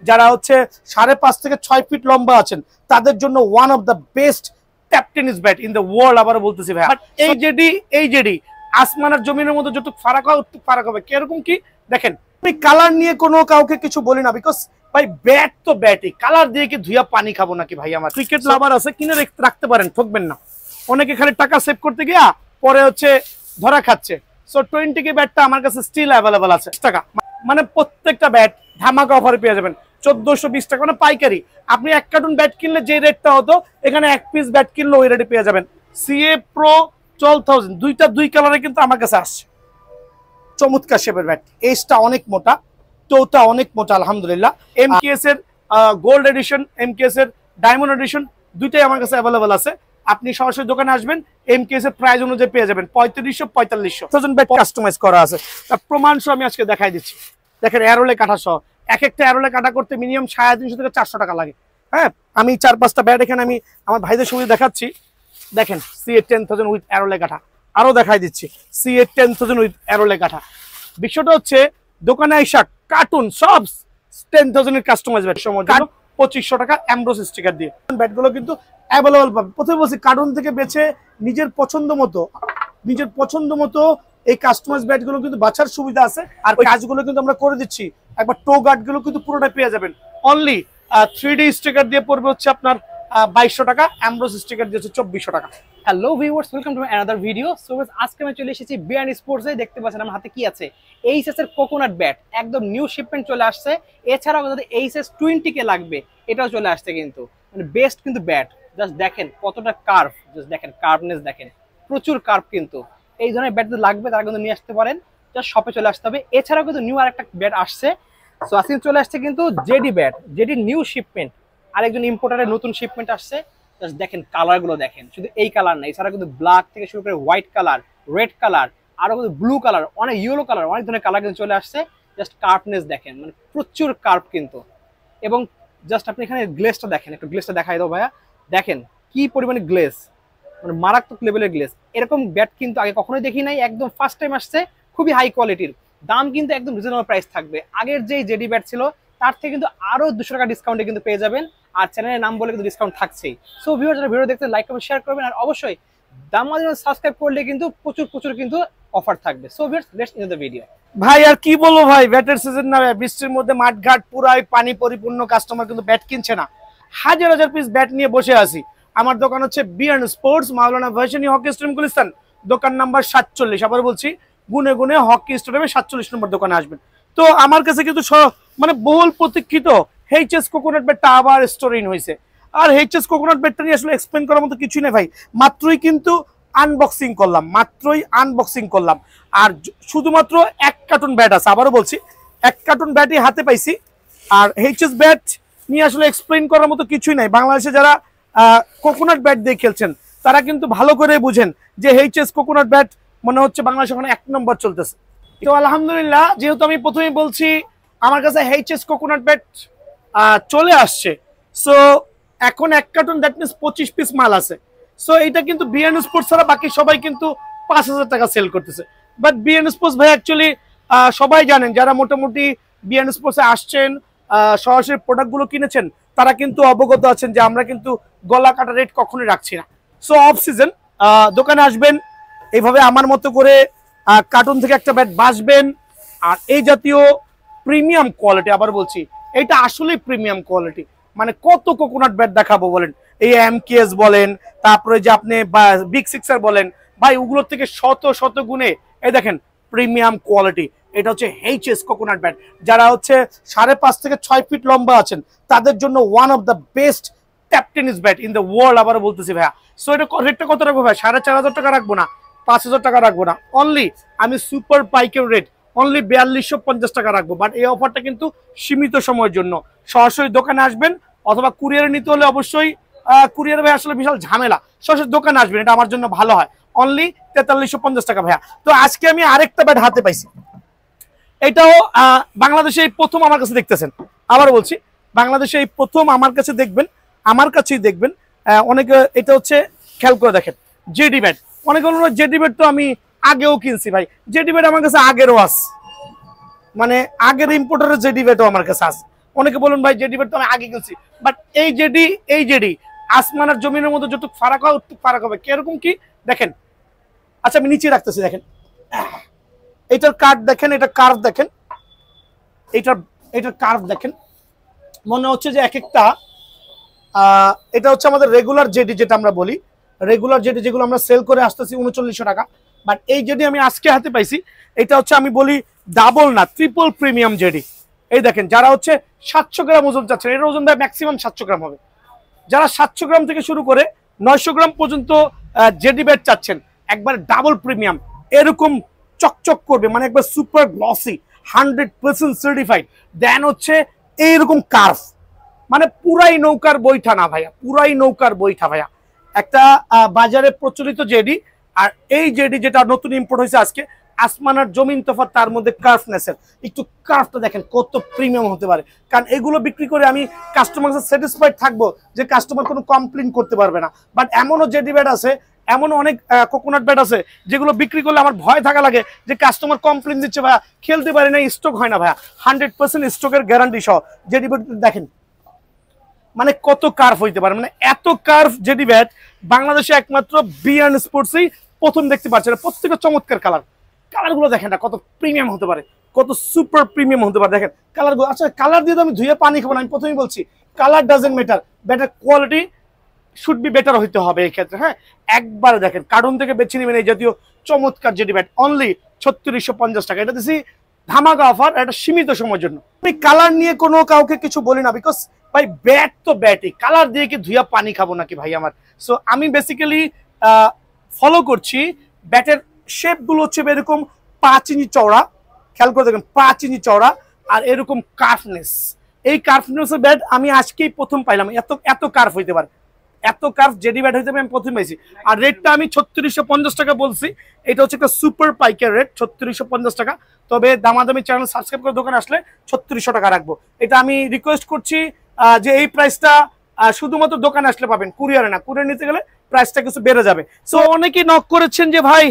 যারা হচ্ছে 5.5 থেকে 6 ফিট লম্বা আছেন তাদের জন্য one of the best tap tennis bat in the world. আবার বলতেছি ভাই, এই জেডি আসমানের জমিনের মধ্যে যতটুকু ফারাক হয় অতটুকু ফারাক হবে। কিরকম কি দেখেন, আমি কালার নিয়ে কোনো কাউকে কিছু বলি না, বিকজ ভাই ব্যাট তো ব্যাটই, কালার দিয়ে কি ধুইয়া পানি খাবো নাকি ভাই? আমার ক্রিকেট লাভার আছে, কিনে রাখতে পারেন, ঠকবেন না। অনেকে খালি টাকা সেভ করতে গিয়া পরে হচ্ছে ধরা খাচ্ছে। সো 20 ব্যাটটা আমার কাছে স্টিল অ্যাভেলেবল আছে টাকা, মানে প্রত্যেকটা ব্যাট ধামাকা অফারে পেয়ে যাবেন 1420 টাকা, মানে পাইকারি। আপনি 1 কার্টুন ব্যাট কিনলে যে রেটটা হতো এখানে 1 পিস ব্যাট কিনলে ওই রেটে পেয়ে যাবেন। সিএ প্রো 12,000 দুই কালারে কিন্তু আমার কাছে আসছে। চমৎকার শেপের ব্যাট, এজটা অনেক মোটা, টোটা অনেক মোটা আলহামদুলিল্লাহ। এমকেএস এর গোল্ড এডিশন, এমকেএস এর ডায়মন্ড এডিশন দুইটাই আমার কাছে অ্যাভেলেবল আছে। আপনি সরাসরি দোকানে আসবেন, এমকেএস এর প্রাইস অনুযায়ী পেয়ে যাবেন 3500 ব্যাট কাস্টমাইজ করা আছে। তার প্রমাণ সহ আমি আজকে দেখাই দিচ্ছি। দেখেন অ্যারোলে কাটা সহ, এক একটা অ্যারোলে কাটা করতে মিনিমাম 350 থেকে 400 টাকা লাগে। হ্যাঁ, আমি 4-5টা ব্যাট এখানে আমি আমার ভাইদের সুবিধা দেখাচ্ছি। দেখেন সিএ 10,000 উইথ অ্যারোলে কাটা, আরো দেখাই দিচ্ছি সিএ 10,000 উইথ অ্যারোলে কাটা। বিষয়টা হচ্ছে দোকানে আইসা কার্টুন সব 10,000 এর কাস্টমাইজ ব্যাট সময় 2500 টাকা এমব্রোস স্টিকার দিয়ে ব্যাটগুলো কিন্তু অ্যাভেলেবল পাবে। প্রথমে বলছি কার্টুন থেকে বেছে নিজের পছন্দ মতো এই কাস্টমাইজ ব্যাটগুলো কিন্তু বাছার সুবিধা আছে। আর কাজগুলো কিন্তু আমরা করে দিচ্ছি। একবার টো গার্ড গুলো কিন্তু পুরোটা পেয়ে যাবেন অনলি 3D স্টিকার দিয়ে পড়বে হচ্ছে আপনার 2200 টাকা, এমব্রোস স্টিকার দিয়ে হচ্ছে 2400 টাকা। Hello viewers, welcome to another video. So আজকে আমি চলে এসেছি বিয়ান স্পোর্টসে। দেখতে পাচ্ছেন আমার হাতে কি আছে, এইচএস এর কোকোনাট ব্যাট, একদম নিউ শিপমেন্ট চলে আসছে। এছাড়াও যদি এইচএস 20 কে লাগবে এটাও চলে আসছে, কিন্তু মানে বেস্ট কিন্তু ব্যাট। জাস্ট দেখেন কতটা কার্ভ, জাস্ট দেখেন কার্ভনেস দেখেন, প্রচুর কার্ভ। কিন্তু এই ধরনের ব্যাট যদি লাগবে তারা কিন্তু নিয়ে আসতে পারেন, জাস্ট শপে চলে আসতে হবে। এছাড়াও কিন্তু নিউ আরেকটা ব্যাট আসছে। সো আজকে চলে আসছে কিন্তু JD bat, JD new shipment, আরেকজন ইম্পোর্টারের নতুন শিপমেন্ট আসছে। জাস্ট দেখেন কালার গুলো দেখেন, শুধু এই কালার না, এছাড়া কিন্তু ব্ল্যাক থেকে শুরু করে হোয়াইট কালার, রেড কালার, আরো কিন্তু ব্লু কালার, অনেক ইয়েলো কালার, অনেক ধরনের কালার কিন্তু চলে আসছে। জাস্ট কার্ভনেস দেখেন, মানে প্রচুর কার্ভ কিন্তু। এবং জাস্ট আপনি এখানে গ্লেসটা দেখেন, একটু গ্লেসটা দেখাই দাও ভাইয়া। দেখেন কি পরিমাণে গ্লেস, মানে মারাত্মক লেভেলের গ্লেস। এরকম ব্যাট কিন্তু আগে কখনোই দেখি নাই, একদম ফার্স্ট টাইম আসছে। খুবই হাই কোয়ালিটির, দাম কিন্তু একদম রিজনেবল প্রাইস থাকবে। আগের যেই জেডি ব্যাট ছিল তার থেকে কিন্তু আরো 200 টাকা ডিসকাউন্টে কিন্তু পেয়ে যাবেন। আর চ্যানেলের নাম বলে কিন্তু ডিসকাউন্ট থাকছেই। সো ভিউয়ার্স, যারা ভিডিও দেখতে লাইক কমেন্ট শেয়ার করবেন, আর অবশ্যই দামাদামি সাবস্ক্রাইব করলে কিন্তু প্রচুর কিন্তু অফার থাকবে। So viewers, let's into the video. ভাই আর কি বলবো ভাই, ব্যাটের সিজন না, বৃষ্টির মধ্যে মাঠঘাট পুরাই পানি পরিপূর্ণ, কাস্টমার কিন্তু ব্যাট কিনছে না। হাজার পিস ব্যাট নিয়ে বসে আছি। আমার দোকান হচ্ছে বিয়ান স্পোর্টস, মাওলানা ভার্সিটি হকি স্টেডিয়াম গুলিস্তান, দোকান নাম্বার 47। আবার বলছি, গুনে হকি স্টেডিয়ামে 47 নম্বর দোকানে আসবেন। তো আমার কাছে কিন্তু মানে বহুল প্রতীক্ষিত এইচএস কোকোনাট ব্যাটটা আবার স্টোরিং হয়েছে। আর এইচএস কোকোনাট ব্যাটটা নিয়ে আসলে এক্সপ্লেন করার মতো কিছুই নেই ভাই, মাত্রই কিন্তু আনবক্সিং করলাম। আর শুধুমাত্র 1 কার্টুন ব্যাট আছে, আবারও বলছি 1 কার্টুন ব্যাটই হাতে পাইছি। আর এইচএস ব্যাট নিয়ে আসলে এক্সপ্লেন করার মতো কিছুই নাই। বাংলাদেশে যারা কোকোনাট ব্যাট দিয়ে খেলছেন তারা কিন্তু ভালো করে বুঝেন যে এইচএস কোকোনাট ব্যাট মনে হচ্ছে বাংলাদেশে এখন 1 নম্বর চলতেছে। তো আলহামদুলিল্লাহ, যেহেতু আমি প্রথমেই বলছি আমার কাছে এইচএস কোকোনাট ব্যাট চলে আসছে। সো এখন 1 কার্টুন, দ্যাট মিনস 25 পিস মাল আছে। সো এটা কিন্তু বিএন স্পোর্টস ছাড়া বাকি সবাই কিন্তু 5,000 টাকা সেল করতেছে। বাট বিএন স্পোর্টস ভাই অ্যাকচুয়ালি সবাই জানেন, যারা মোটামুটি বিএন স্পোর্টসে আসছেন, সরাসরি প্রোডাক্টগুলো কিনেছেন, তারা কিন্তু অবগত আছেন যে আমরা কিন্তু গলা কাটা রেট কখনোই রাখছি না। সো অফ সিজন দোকানে আসবেন, এইভাবে আমার মতো করে কার্টুন থেকে একটা ব্যাট বাছবেন। আর এই জাতীয় প্রিমিয়াম কোয়ালিটি, আবার বলছি এটা আসলেই প্রিমিয়াম কোয়ালিটি। মানে কত কোকোনাট ব্যাট দেখাবো বলেন, এই এমকেএস বলেন, তারপরে যে আপনি বিগ সিক্সার বলেন, ভাই ওগুলোর থেকে শত গুণে এই দেখেন প্রিমিয়াম কোয়ালিটি। এটা হচ্ছে এইচএস কোকোনাট ব্যাট। যারা হচ্ছে 5.5 থেকে 6 ফিট লম্বা আছেন তাদের জন্য one of the best tap tennis bat in the world. আবার বলতেছি ভাইয়া, সো এটা রেটটা কত রাখবো ভাই? 4,500 টাকা রাখবো না, 5,000 টাকা রাখবো না, অনলি আমি সুপার পাইকারি রেট অনলি 4250 টাকা রাখবো। বাট এই অফারটা কিন্তু সীমিত সময়ের জন্য। সরাসরি দোকানে আসবেন, অথবা কুরিয়ারে নিতে হলে অবশ্যই কুরিয়ার ভাই আসলে বিশাল ঝামেলা, সরাসরি দোকানে আসবেন, এটা আমার জন্য ভালো হয়। অনলি 4350 টাকা ভাইয়া। তো আজকে আমি আরেকটা ব্যাট হাতে পাইছি, এটাও বাংলাদেশে এই প্রথম আমার কাছে দেখতেছেন। আবার বলছি, বাংলাদেশে এই প্রথম আমার কাছে দেখবেন, আমার কাছেই দেখবেন। অনেকে এটা হচ্ছে খেয়াল করে দেখেন, জেডি ব্যাট। অনেকে বলুন জেডি ব্যাট তো আমি আগেও কিনছি ভাই, জেডি ব্যাট আমার কাছে আগেরও আছে, মানে আগের ইম্পোর্টারের জেডি ব্যাটও আমার কাছে আছে। অনেকে বলুন ভাই জেডি ব্যাট তো আমি আগে কিনছি, বাট এই জেডি আসমান আর জমিনের মধ্যে যতটুকু ফারাক হয় অতটুকু ফারাক হবে। কিরকম কি দেখেন, আচ্ছা আমি নিচে রাখতেছি, দেখেন এটার কার্ভ দেখেন, এটা কার্ভ দেখেন, এটার কার্ভ দেখেন, মনে হচ্ছে যে এক একটা এটা হচ্ছে আমাদের রেগুলার জেডি, যেটা আমরা বলি রেগুলার জেডি, যেগুলো আমরা সেল করে আসতেছি 3900 টাকা। বাট এই জেডি আমি আজকে হাতে পাইছি, এটা হচ্ছে আমি বলি ডাবল না ট্রিপল প্রিমিয়াম জেডি। এই দেখেন, যারা হচ্ছে 700 গ্রাম ওজন চাচ্ছেন, এর ওজন দেয় ম্যাক্সিমাম 700 গ্রাম হবে। যারা 700 গ্রাম থেকে শুরু করে 900 গ্রাম পর্যন্ত জেডি ব্যাট চাচ্ছেন, একবার ডাবল প্রিমিয়াম এরকম চকচক করবে, মানে একবার সুপার গ্লসি 100% সার্টিফাইড, দেন হচ্ছে এইরকম কার্ভ, মানে পুরাই নৌকার বৈঠা না ভাইয়া, পুরাই নৌকার বৈঠা ভাইয়া। একটা বাজারে প্রচলিত জেডি আর এই জেডি যেটা নতুন ইম্পোর্ট হয়েছে আজকে, আসমান আর জমিন তফাৎ, তার মধ্যে কার্ভনেসের একটু কার্ভটা দেখেন কত প্রিমিয়াম হতে পারে। কারণ এগুলো বিক্রি করে আমি কাস্টমার স্যাটিসফাইড থাকবো যে কাস্টমার কোনো কমপ্লেন করতে পারবে না। বাট এমনও জেডি ব্যাট আছে, এমন অনেক কোকোনাট ব্যাট আছে যেগুলো বিক্রি করলে আমার ভয় থাকা লাগে যে কাস্টমার কমপ্লেন দিচ্ছে ভাইয়া খেলতে পারি না, স্টক হয় না ভাইয়া। 100% স্টকের গ্যারান্টি সহ জেডি ব্যাট দেখেন, মানে কত কার্ভ হইতে পারে, মানে এত কার্ভ জেডি ব্যাট বাংলাদেশে একমাত্র বিয়ান স্পোর্টসই প্রথম দেখতে পাচ্ছেন। প্রত্যেকটা চমৎকার কালারগুলো দেখেন না কত প্রিমিয়াম হতে পারে, কত সুপার প্রিমিয়াম হতে পারে। দেখেন কালারগুলো, আচ্ছা কালার দিয়ে তো আমি ধুয়ে পানি খাবো না, আমি প্রথমেই বলছি কালার ডাজেন্ট ম্যাটার, ব্যাটের কোয়ালিটি শুড বি বেটার হইতে হবে এই ক্ষেত্রে। হ্যাঁ, একবার দেখেন কার্টুন থেকে বেছে নেবেন এই জাতীয় চমৎকার জেডি ব্যাট, অনলি 3650 টাকা। এটা দিচ্ছি ধামাকা অফার, এটা সীমিত সময়ের জন্য। আমি কালার নিয়ে কোনো কাউকে কিছু বলি না, বিকজ ভাই ব্যাট তো ব্যাটই, কালার দিয়ে কি ধুইয়া পানি খাবো নাকি ভাই আমার। সো আমি বেসিক্যালি ফলো করছি ব্যাটের শেপগুলো হচ্ছে এরকম 5 ইঞ্চি চওড়া, খেয়াল করে দেখেন 5 ইঞ্চি চওড়া, আর এরকম কার্ভনেস। এই কার্ভনেসের ব্যাট আমি আজকেই প্রথম পাইলাম, এত কার্ভ হইতে পারে, এত কার্ভ জেডি ব্যাট হইতে পারে আমি প্রথম পাইছি। আর রেটটা আমি 3650 টাকা বলছি, এটা হচ্ছে একটা সুপার পাইকার রেট 3650 টাকা। তবে দামাদামি চ্যানেল সাবস্ক্রাইব করে দোকানে আসলে 3600 টাকা রাখবো। এটা আমি রিকোয়েস্ট করছি যে এই প্রাইসটা শুধুমাত্র দোকানে আসলে পাবেন, কুরিয়ারে না, কুরিয়ার নিতে গেলে প্রাইসটা কিছু বেড়ে যাবে। সো অনেকেই নক করেছেন যে ভাই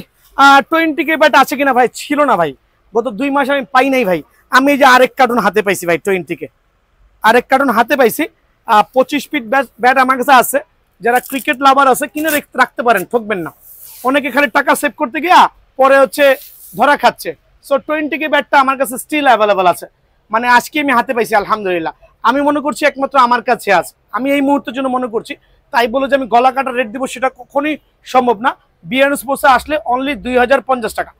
20K ব্যাট আছে কিনা, ভাই ছিল না ভাই, গত 2 মাস আমি পাই নাই ভাই। আমি এই যে আরেক কার্টুন হাতে পাইছি ভাই, 20K আরেক কার্টুন হাতে পাইছি। 25 ফিট ব্যাট আমার কাছে আছে, যারা ক্রিকেট লাভার আছে কিনে রাখতে পারেন, ঠকবেন না। অনেকে খালি টাকা সেভ করতে গিয়া পরে হচ্ছে ধরা খাচ্ছে। সো 20K ব্যাটটা আমার কাছে স্টিল অ্যাভেলেবল আছে, মানে আজকে আমি হাতে পাইছি আলহামদুলিল্লাহ। আমি মনে করছি একমাত্র আমার কাছে আছে, আমি এই মুহূর্তের জন্য মনে করছি, তাই বলে যে আমি গলা কাটা রেট দিব সেটা কখনোই সম্ভব না। বিয়ান স্পোর্টসে আসলে অনলি 2050 টাকা,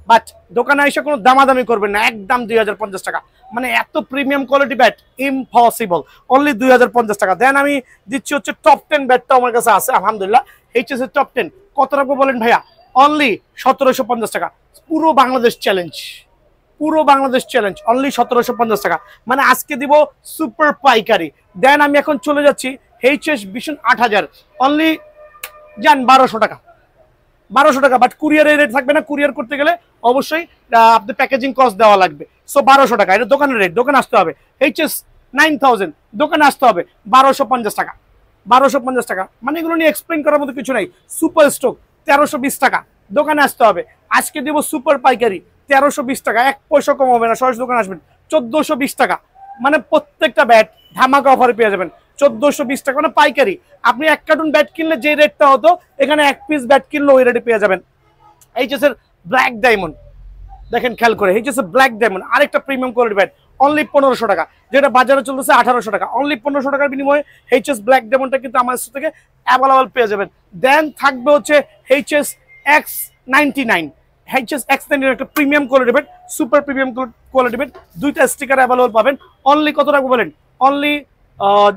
বাট দোকানে এসে কোনো দামাদামি করবেন না, একদম 2050 টাকা, মানে এত premium quality bat impossible, only 2050 টাকা। দেন আমি দিচ্ছি হচ্ছে টপ 10 ব্যাটটা আমার কাছে আছে আলহামদুলিল্লাহ, এইচএস এর টপ 10 কত রাখবো বলেন ভাইয়া, অনলি 1750 টাকা। পুরো বাংলাদেশ চ্যালেঞ্জ, পুরো বাংলাদেশ চ্যালেঞ্জ, অনলি 1750 টাকা, মানে আজকে দিব সুপার পাইকারি। দেন আমি এখন চলে যাচ্ছি এইচএস ভিশন 8000, অনলি যান 1200 টাকা, 1200 টাকা। বাট কুরিয়ারের রেট থাকবে না, কুরিয়ার করতে গেলে অবশ্যই আপনি প্যাকেজিং কস্ট দেওয়া লাগবে। সো 1200 টাকা, এটা দোকানের রেট, দোকানে আসতে হবে। এইচএস 9000, দোকানে আসতে হবে 1250 টাকা, 1250 টাকা, মানে এগুলো নিয়ে এক্সপ্লেন করার মতো কিছু নাই। সুপার স্টক 1320 টাকা, দোকানে আসতে হবে। আজকে দেবো সুপার পাইকারি 1320 টাকা, 1 পয়সা কম হবে না, সরাসরি দোকানে আসবেন 1420 টাকা, মানে প্রত্যেকটা ব্যাট ধামাকা অফারে পেয়ে যাবেন 1420 টাকা, মানে পাইকারি। আপনি 1 কার্টুন ব্যাট কিনলে যে রেটটা হতো, এখানে 1 পিস ব্যাট কিনলে ওই রেটে পেয়ে যাবেন। এইচএস এর ব্ল্যাক ডায়মন্ড দেখেন খেয়াল করে, এইচএস এর ব্ল্যাক ডায়মন্ড আরেকটা প্রিমিয়াম কোয়ালিটি ব্যাট, অনলি 1500 টাকা, যেটা বাজারে চলতেছে 1800 টাকা, অনলি 1500 টাকার বিনিময়ে এইচএস ব্ল্যাক ডায়মন্ডটা কিন্তু আমার কাছ থেকে অ্যাভেলেবল পেয়ে যাবেন। দেন থাকবে হচ্ছে এইচএস X99, এইচএস X99 একটা premium quality bat, super premium quality bat, দুইটা স্টিকার অ্যাভেলেবল পাবেন। অনলি কত রাখবো বলেন, অনলি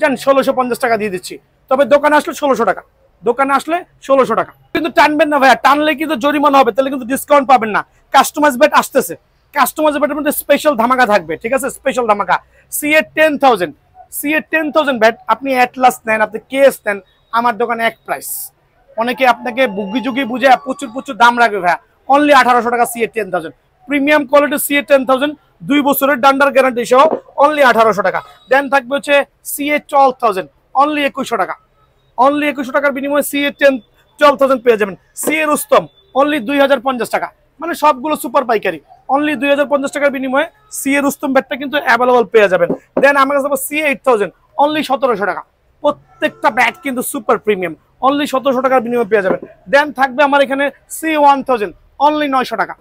জান 1650 টাকা দিয়ে দিচ্ছি। তবে দোকানে আসলে 1600 টাকা, দোকানে আসলে 1600 টাকা। কিন্তু টানবেন না ভাইয়া, টানলে কিন্তু জরিমানা হবে, তাহলে কিন্তু ডিসকাউন্ট পাবেন না। কাস্টমাইজ ব্যাট আসতেছে, কাস্টমাইজ ব্যাটের মধ্যে স্পেশাল ধামাকা থাকবে, ঠিক আছে, স্পেশাল ধামাকা। সিএ 10000 ব্যাট আপনি অ্যাটলাস নেন, আপনি কেএস নেন, আমার দোকানে এক প্রাইস। অনেকে আপনাকে বুগি জুগি বুঝে প্রচুর দাম রাখবে ভাইয়া, অনলি 1800 টাকা সিএ 10000, প্রিমিয়াম কোয়ালিটি সিএ 10000, 2 বছরের ডান্ডার গ্যারান্টি সহ, অনলি 1800 টাকা। দেন থাকবে হচ্ছে সিএ 12000, অনলি 2100 টাকা, অনলি 2100 টাকার বিনিময়ে সিএ 12000 পেয়ে যাবেন। সিএ রুস্তম অনলি 2050 টাকা, মানে সবগুলো সুপার পাইকারি, অনলি 2050 টাকার বিনিময়ে সিএ রুস্তম ব্যাটটা কিন্তু অ্যাভেলেবল পেয়ে যাবেন। দেন আমার কাছে সিএ 8000 অনলি 1700 টাকা। প্রত্যেকটা ব্যাট কিন্তু সুপার প্রিমিয়াম, অনলি 1700 টাকার বিনিময়ে পেয়ে যাবেন। দেন থাকবে আমার এখানে সি 1000 অনলি 900 টাকা।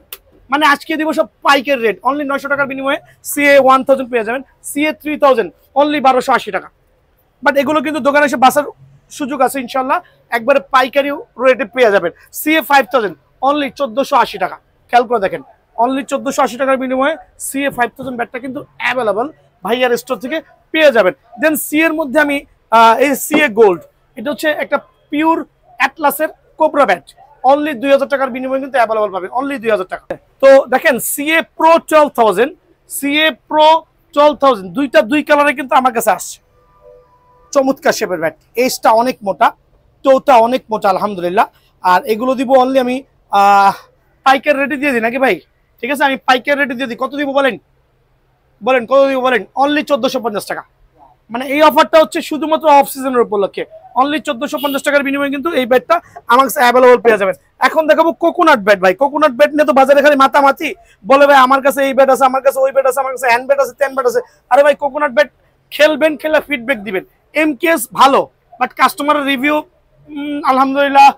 মানে আজকে দিব সব পাইকের রেট, অনলি 900 টাকার বিনিময়ে সিএ 1000 পেয়ে যাবেন। সিএ 3000 অনলি 1280 টাকা। বাট এগুলো কিন্তু দোকানে এসে বাসার সুযোগ আছে ইনশাল্লাহ, একবারে পাইকারি রেটে পেয়ে যাবেন। সিএ 5000 অনলি 1480 টাকা। খেয়াল করে দেখেন, অনলি 1480 টাকার বিনিময়ে সিএ 5000 ব্যাটটা কিন্তু অ্যাভেলেবল ভাইয়ার স্টোর থেকে পেয়ে যাবেন। দেন সি এর মধ্যে আমি এই সিএ গোল্ড, এটা হচ্ছে একটা পিওর অ্যাটলাসের কোবরা ব্যাট, অনলি 2000 টাকার বিনিময়ে কিন্তু অ্যাভেলেবল পাবেন, অনলি 2000 টাকা। তো দেখেন সিএ প্রো 12000, সিএ প্রো 12000 দুইটা দুই কালারে কিন্তু আমার কাছে আসছে। চমৎকার শেপের ব্যাট, এজটা অনেক মোটা, টোটা অনেক মোটা আলহামদুলিল্লাহ। আর এগুলো দিব অনলি আমি পাইকার রেটে দিয়ে দিই নাকি ভাই? ঠিক আছে, আমি পাইকার রেটে দিয়ে দিই। কত দিব বলেন, বলেন কত দিব বলেন? অনলি 1450 টাকা। মানে এই অফারটা হচ্ছে শুধুমাত্র অফ সিজনের উপলক্ষে, অনলি 1450 টাকার বিনিময়ে কিন্তু এই ব্যাটটা আমার কাছে অ্যাভেলেবল পেয়ে যাবেন। এখন দেখাবো কোকোনাট ব্যাট। ভাই কোকোনাট ব্যাট নিয়ে তো বাজারে খালি মাতামাতি, বলে ভাই আমার কাছে এই ব্যাট আছে, আমার কাছে ওই ব্যাট আছে, আমার কাছে হ্যান্ড ব্যাট আছে, টেন ব্যাট আছে। আরে ভাই কোকোনাট ব্যাট খেলবেন, খেলে ফিডব্যাক দিবেন। এমকেএস ভালো, বাট কাস্টমারের রিভিউ আলহামদুলিল্লাহ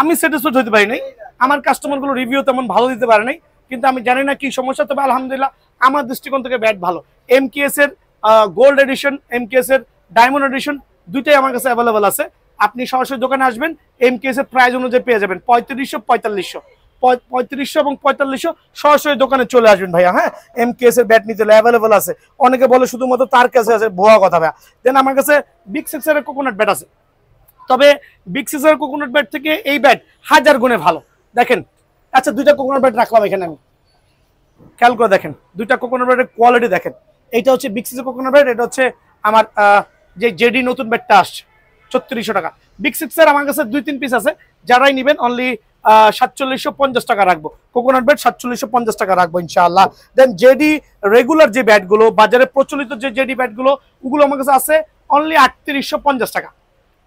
আমি স্যাটিসফাইড হতে পারি নাই, আমার কাস্টমারগুলো রিভিউ তেমন ভালো দিতে পারে নাই। কিন্তু আমি জানি না কি সমস্যা, তবে আলহামদুলিল্লাহ আমার দৃষ্টিকোণ থেকে ব্যাট ভালো। এমকেএস এর গোল্ড এডিশন, এমকেএস এর ডায়মন্ড এডিশন দুইটাই আমার কাছে অ্যাভেলেবল আছে। আপনি সরাসরি দোকানে আসবেন, এমকেএস এর প্রাইস অনুযায়ী পেয়ে যাবেন 3500, 4500 এবং 4500 সরাসরি দোকানে চলে আসবেন ভাইয়া। হ্যাঁ, এমকেএস এর ব্যাট নিতে অ্যাভেলেবল আছে। অনেকে বলে শুধুমাত্র তার কাছে আছে, ভুয়া কথা ভাইয়া। দেন আমার কাছে বিগ সিক্সের কোকোনাট ব্যাট আছে, তবে বিগ সিক্সের কোকোনাট ব্যাট থেকে এই ব্যাট 1000 গুণে ভালো। দেখেন, আচ্ছা দুইটা কোকোনাট ব্যাট রাখলাম এখানে, আমি খেয়াল করে দেখেন দুইটা কোকোনাট ব্যাটের কোয়ালিটি দেখেন। এইটা হচ্ছে বিগ সিক্সের কোকোনাট ব্যাট, এটা হচ্ছে আমার যে জেডি নতুন ব্যাটটা আসছে 3600 টাকা। বিগ সিক্সের আমার কাছে 2-3 পিস আছে, যারাই নেবেন অনলি 4750 টাকা রাখবো। কোকোনাট ব্যাট 4750 টাকা রাখবো ইনশাআল্লাহ। দেন জেডি রেগুলার যে ব্যাটগুলো, বাজারে প্রচলিত যে জেডি ব্যাটগুলো, ওগুলো আমার কাছে আছে অনলি 3850 টাকা।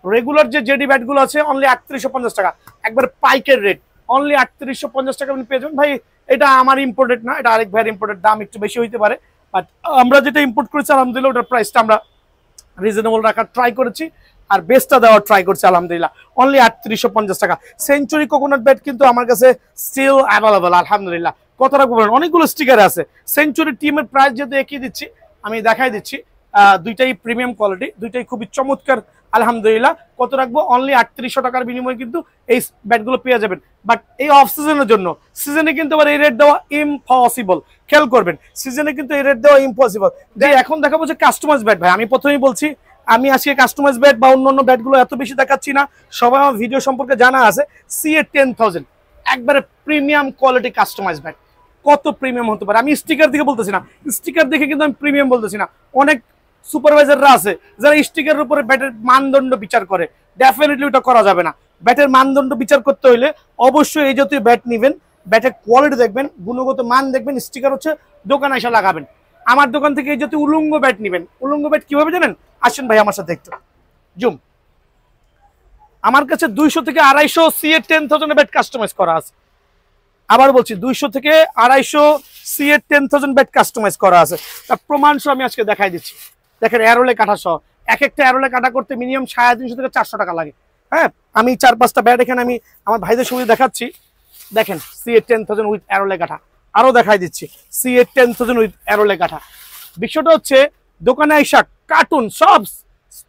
রেগুলার যে জেডি ব্যাটগুলো আছে অনলি 3850 টাকা, একবার পাইকের রেট, অনলি 3850 টাকা আপনি পেয়ে যাবেন। ভাই এটা আমার ইম্পোর্টেড না, এটা আরেক ভাইয়ের ইম্পোর্টেড, দাম একটু বেশি হইতে পারে, বাট আমরা যেটা ইম্পোর্ট করেছি আলহামদুলিল্লাহ ওটার প্রাইসটা আমরা রিজনেবল রাখার ট্রাই করেছি, আর বেস্টটা দেওয়ার ট্রাই করছি আলহামদুলিল্লাহ, অনলি 3850 টাকা। সেঞ্চুরি কোকোনাট ব্যাট কিন্তু আমার কাছে স্টিল অ্যাভেলেবল আলহামদুলিল্লাহ। কত রাখবো বলেন? অনেকগুলো স্টিকার আছে। সেঞ্চুরি টিমের প্রাইস যেহেতু একই দিচ্ছি, আমি দেখাই দিচ্ছি, দুইটাই প্রিমিয়াম কোয়ালিটি, দুইটাই খুবই চমৎকার আলহামদুলিল্লাহ। কত রাখবো? অনলি 3800 টাকার বিনিময়ে কিন্তু এই ব্যাটগুলো পেয়ে যাবেন। বাট এই অফ সিজনের জন্য, সিজনে কিন্তু আবার এই রেট দেওয়া ইম্পসিবল, খেয়াল করবেন, সিজনে কিন্তু এই রেট দেওয়া ইম্পসিবল। যে এখন দেখাবো যে কাস্টমাইজ ব্যাট। ভাই আমি প্রথমেই বলছি, আমি আজকে কাস্টমাইজ ব্যাট বা অন্যান্য ব্যাটগুলো এত বেশি দেখাচ্ছি না, সবাই আমার ভিডিও সম্পর্কে জানা আছে। সিএ 10000 একবারে প্রিমিয়াম কোয়ালিটি কাস্টমাইজ ব্যাট। কত প্রিমিয়াম হতে পারে? আমি স্টিকার দেখে বলতেছি না, স্টিকার দেখে কিন্তু আমি প্রিমিয়াম বলতেছি না। অনেক সুপারভাইজাররা আছে যারা স্টিকারের উপরে ব্যাটের মানদণ্ড বিচার করে, ডেফিনেটলি ওটা করা যাবে না। ব্যাটের মানদণ্ড বিচার করতে হলে অবশ্যই এই জাতীয় ব্যাট নেবেন, ব্যাটের কোয়ালিটি দেখবেন, গুণগত মান দেখবেন, স্টিকার হচ্ছে দোকানে এসে লাগাবেন। আমার দোকান থেকে এই জাতীয় উলঙ্গ ব্যাট নেবেন। উলঙ্গ ব্যাট কিভাবে জানেন? আসেন ভাই আমার সাথে একটু জুম। আমার কাছে 200 থেকে 250 সিএ 10000 ব্যাট কাস্টমাইজ করা আছে। আবার বলছি 200 থেকে 250 সিএ 10000 ব্যাট কাস্টমাইজ করা আছে। তার প্রমাণ সহ আমি আজকে দেখাই দিচ্ছি। দেখেন অ্যারোলে কাটা সহ, এক একটা অ্যারোলে কাটা করতে মিনিমাম 350 থেকে 400 টাকা লাগে। হ্যাঁ, আমি 4-5টা ব্যাট এখানে আমি আমার ভাইদের সুবিধা দেখাচ্ছি। দেখেন সিএ 10000 উইথ অ্যারোলে কাটা, আরো দেখাই দিচ্ছি সিএ 10000 উইথ অ্যারোলে কাটা। বিষয়টা হচ্ছে দোকানে আইসা কার্টুন সব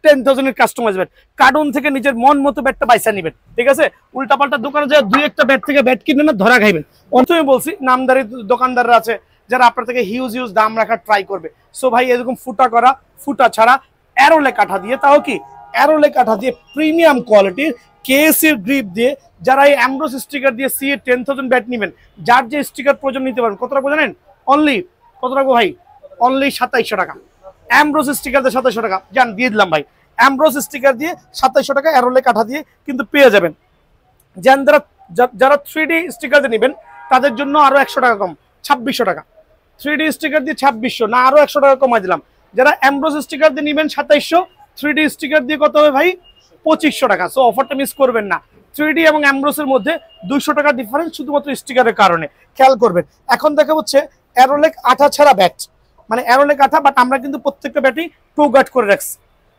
10000 এর কাস্টমাইজ ব্যাট, কার্টুন থেকে নিজের মন মতো ব্যাটটা বাইসা নিবেন, ঠিক আছে? উল্টাপাল্টা দোকানে যায় 2-1টা ব্যাট থেকে ব্যাট কিনে না ধরা খাইবেন। অন্তত বলছি নামদারি দোকানদাররা আছে যারা আপনার থেকে হিউজ দাম রাখার ট্রাই করবে। সো ভাই এরকম ফুটা করা, ফুটা ছাড়া অ্যারোলে কাঠা দিয়ে, তাও কি অ্যারোলে কাঠা দিয়ে প্রিমিয়াম কোয়ালিটির কেএসির গ্রিপ দিয়ে, যারা এই অ্যামব্রোস স্টিকার দিয়ে সিএ 10000 ব্যাট নেবেন, যার যে স্টিকার প্রয়োজন নিতে পারেন। কত রাখবো জানেন? অনলি কত রাখবো ভাই? অনলি 2700 টাকা। অ্যামব্রোস স্টিকার দিয়ে 2700 টাকা জান দিয়ে দিলাম ভাই। অ্যামব্রোস স্টিকার দিয়ে 2700 টাকা অ্যারোলে কাঠা দিয়ে কিন্তু পেয়ে যাবেন। যান যারা 3D স্টিকার দিয়ে নেবেন তাদের জন্য আরো 100 টাকা কম, 2600 টাকা। 3D স্টিকার দিয়ে 2600 না, আরো 100 টাকা কমাই দিলাম। যারা অ্যামব্রোস স্টিকার দিয়ে নেবেন 2700, 3D স্টিকার দিয়ে কত হবে ভাই? 2500 টাকা। সো অফারটা মিস করবেন না। 3D এবং অ্যামব্রোসের মধ্যে 200 টাকা ডিফারেন্স শুধুমাত্র স্টিকারের কারণে, খেয়াল করবেন। এখন দেখা হচ্ছে অ্যারোলেক আঠা ছাড়া ব্যাট, মানে অ্যারোলেক আঠা, বাট আমরা কিন্তু প্রত্যেকটা ব্যাটই টো গার্ড করে রাখছি,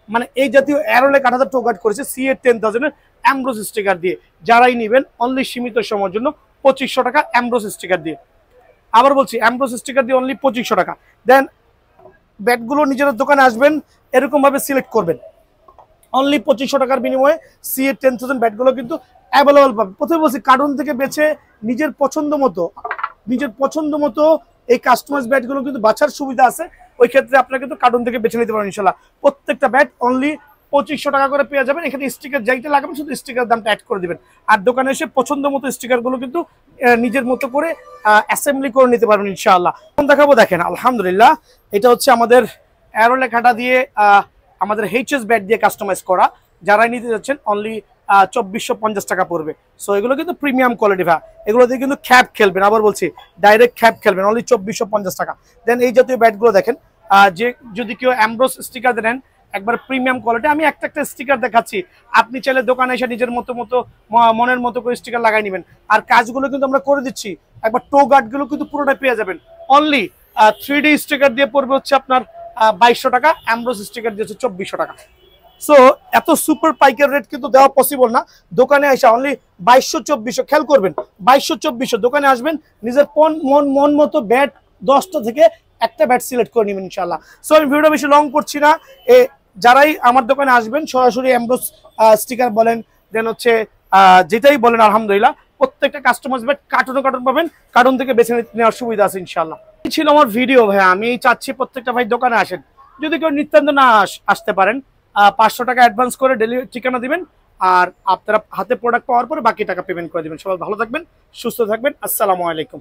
মানে এই জাতীয় অ্যারোলেক আঠাটা টো গার্ড করেছে CA-10,000 এর অ্যামব্রোস স্টিকার দিয়ে। যারাই নেবেন অনলি সীমিত সময়ের জন্য 2500 টাকা অ্যামব্রোস স্টিকার দিয়ে। আবার বলছি অ্যামব্রোস স্টিকার দিয়ে অনলি 2500 টাকা। দেন ব্যাটগুলো নিজের দোকানে আসবেন, এরকম ভাবে সিলেক্ট করবেন, অনলি 2500 টাকার বিনিময়ে CA-10,000 ব্যাটগুলো কিন্তু অ্যাভেলেবল পাবেন। প্রথমে বলছি কার্টুন থেকে বেছে নিজের পছন্দ মতো এই কাস্টমাইজ ব্যাটগুলো কিন্তু বাছার সুবিধা আছে। ওই ক্ষেত্রে আপনারা কিন্তু কার্টুন থেকে বেছে নিতে পারেন ইনশাল্লাহ। প্রত্যেকটা ব্যাট অনলি 2500 টাকা করে পেয়ে যাবেন। এখানে স্টিকার যাইতে লাগাবেন, শুধু স্টিকার দামটা অ্যাড করে দিবেন। আর দোকানে এসে পছন্দ মতো স্টিকারগুলো কিন্তু নিজের মতো করে অ্যাসেম্বলি করে নিতে পারবেন ইনশাআল্লাহ। এখন দেখাবো, দেখেন আলহামদুলিল্লাহ, এটা হচ্ছে আমাদের অ্যারোলেক আঠা দিয়ে আমাদের HS ব্যাট দিয়ে কাস্টমাইজ করা। যারাই নিতে যাচ্ছেন অনলি 2450 টাকা পড়বে। সো এগুলো কিন্তু প্রিমিয়াম কোয়ালিটি ভাই, এগুলো দিয়ে কিন্তু খ্যাপ খেলবেন। আবার বলছি ডাইরেক্ট খ্যাপ খেলবেন, অনলি 2450 টাকা। দেন এই জাতীয় ব্যাটগুলো দেখেন, যে যদি কেউ অ্যামব্রোস স্টিকার দেন একবার প্রিমিয়াম কোয়ালিটি, আমি একটা স্টিকার দেখাচ্ছি, আপনি চাইলে দোকানে এসে নিজের মনের মতো করে স্টিকার লাগাই নেবেন। আর কাজগুলো কিন্তু আমরা করে দিচ্ছি, একবার টো গার্ডগুলো কিন্তু পুরোটা পেয়ে যাবেন। অনলি 3D স্টিকার দিয়ে পড়বে হচ্ছে আপনার 2200 টাকা, অ্যামব্রোস স্টিকার দিয়েছে 2400 টাকা। সো এত সুপার পাইকার রেট কিন্তু দেওয়া পসিবল না। দোকানে আসা অনলি 2200-2400, খেয়াল করবেন 2200-2400। দোকানে আসবেন, নিজের মন মতো ব্যাট 10টা থেকে একটা ব্যাট সিলেক্ট করে নেবেন ইনশাআল্লাহ। সো আমি ভিডিওটা বেশি লং করছি না। যারাই আমার দোকানে আসবেন সরাসরি অ্যামব্রোস স্টিকার বলেন, দেন হচ্ছে যেটাই বলেন, আলহামদুলিল্লাহ প্রত্যেকটা কাস্টমাইজ ব্যাট কার্টুন পাবেন, কার্টুন থেকে বেছে নেওয়ার সুবিধা আছে ইনশাআল্লাহ। এই ছিল আমার ভিডিও ভাই। আমি চাচ্ছি প্রত্যেকটা ভাই দোকানে আসেন। যদি কেউ নিত্যান্ত না আসতে পারেন, 500 টাকা অ্যাডভান্স করে ডেলিভারি ঠিকানা দিবেন, আর আপনারা হাতে প্রোডাক্ট পাওয়ার পরে বাকি টাকা পেমেন্ট করে দিবেন। সবাই ভালো থাকবেন, সুস্থ থাকবেন। আসসালামু আলাইকুম।